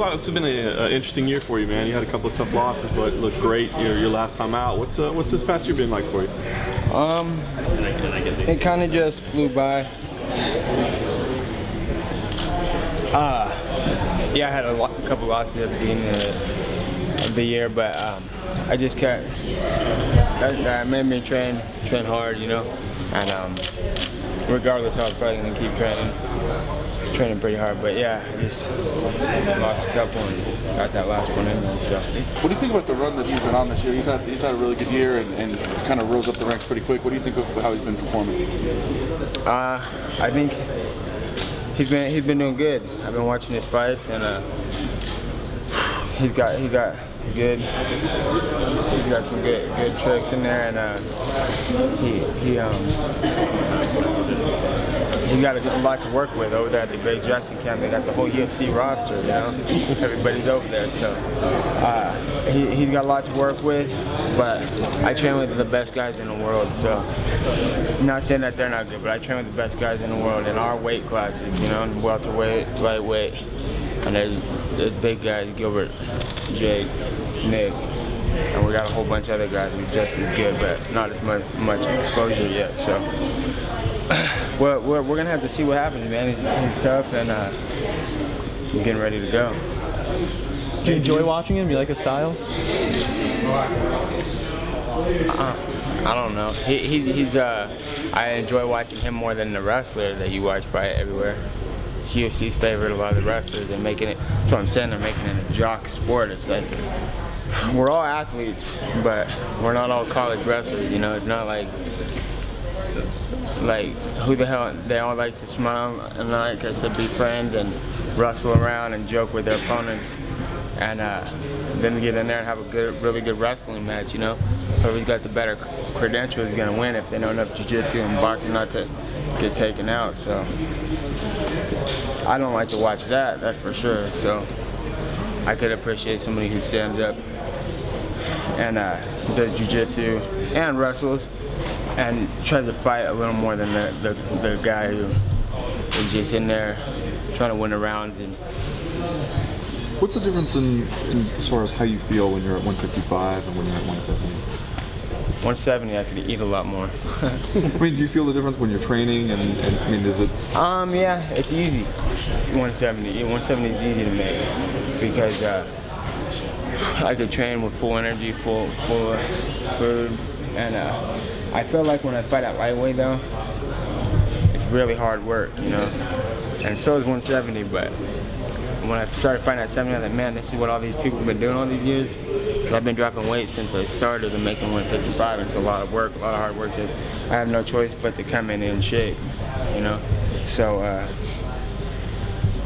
like it's been an interesting year for you, man. You had a couple of tough losses, but looked great your last time out. What's this past year been like for you? It kind of just flew by. Yeah, I had a couple losses at the beginning of the year, but I just kept. That made me train hard, you know, and regardless, I was probably gonna keep training pretty hard. But yeah, I just lost a couple and got that last one in there. So, what do you think about the run that he's been on this year? He's had a really good year and kind of rose up the ranks pretty quick. What do you think of how he's been performing? I think he's been doing good. I've been watching his fights, and he's got some good tricks in there, and he got a lot to work with over there at the Great Jackson Camp. They got the whole UFC roster, you know. Everybody's over there, so he's got a lot to work with. But I train with the best guys in the world, so I'm not saying that they're not good, but I train with the best guys in the world in our weight classes, you know, welterweight, lightweight, and there's big guys, Gilbert, Jake, Nick, and we got a whole bunch of other guys who are just as good, but not as much exposure yet. So we're gonna have to see what happens, man. He's tough, and we're getting ready to go. Do you enjoy watching him? Do you like his style? I don't know. I enjoy watching him more than the wrestler that you watch fight everywhere. It's UFC's favorite, a lot of the wrestlers. They're making it, that's what I'm saying, they're making it a jock sport. It's like, we're all athletes, but we're not all college wrestlers, you know? It's not like who the hell, they all like to smile and like I said, be friends and wrestle around and joke with their opponents, and then get in there and have a really good wrestling match, you know? Whoever's got the better credentials is gonna win if they know enough jiu-jitsu and boxing not to get taken out. So I don't like to watch that's for sure. So I could appreciate somebody who stands up and does jiu-jitsu and wrestles and tries to fight a little more than the guy who is just in there trying to win the rounds. And what's the difference in as far as how you feel when you're at 155 and when you're at 170? 170, I could eat a lot more. I mean, do you feel the difference when you're training? And I mean, is it? Yeah, it's easy. 170 is easy to make because I could train with full energy, full food, and I feel like when I fight at lightweight though, it's really hard work, you know. And so is 170, but when I started fighting at 70, I was like, man, this is what all these people have been doing all these years. I've been dropping weight since I started and making 155. It's a lot of work, a lot of hard work that I have no choice but to come in shape, you know. So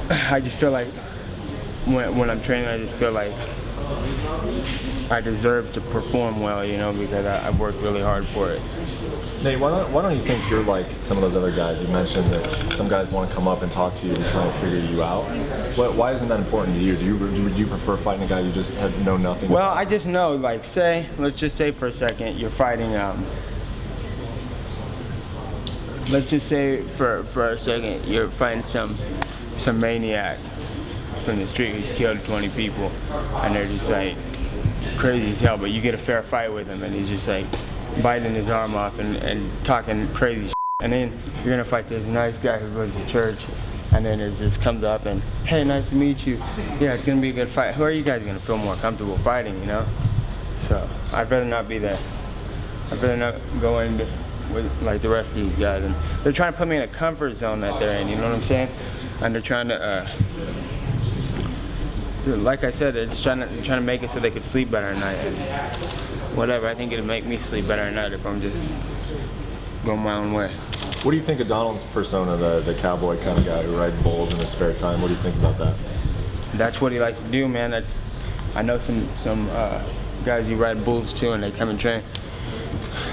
I just feel like when I'm training, I just feel like I deserve to perform well, you know, because I've worked really hard for it. Nate, why don't you think you're like some of those other guys? You mentioned that some guys want to come up and talk to you and try to figure you out. Why isn't that important to you? Do you prefer fighting a guy you just know nothing Well, about? I just know, like, let's just say for a second, you're fighting, let's just say for a second, you're fighting some maniac from the street who's killed 20 people, and they're just like crazy as hell, but you get a fair fight with him and he's just like biting his arm off and talking crazy shit. And then you're gonna fight this nice guy who goes to church, and then it just comes up and, hey, nice to meet you. Yeah, it's gonna be a good fight. Who are you guys gonna feel more comfortable fighting, you know? So I'd rather not be that. I'd rather not go in with like the rest of these guys. And they're trying to put me in a comfort zone that they're in, you know what I'm saying? And they're trying to, like I said, it's trying to make it so they could sleep better at night. And whatever, I think it'd make me sleep better at night if I'm just going my own way. What do you think of Donald's persona, the cowboy kind of guy who rides bulls in his spare time? What do you think about that? That's what he likes to do, man. I know some guys who ride bulls too, and they come and train.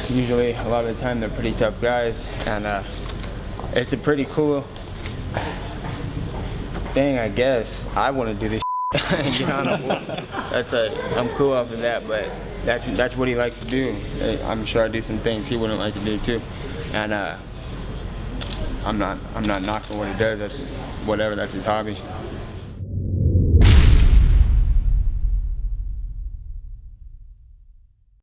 Usually, a lot of the time, they're pretty tough guys, and it's a pretty cool thing, I guess. I want to do this get on a bull. I'm cool off of that, but that's what he likes to do. I'm sure I do some things he wouldn't like to do too, and I'm not knocking what he does. That's whatever. That's his hobby.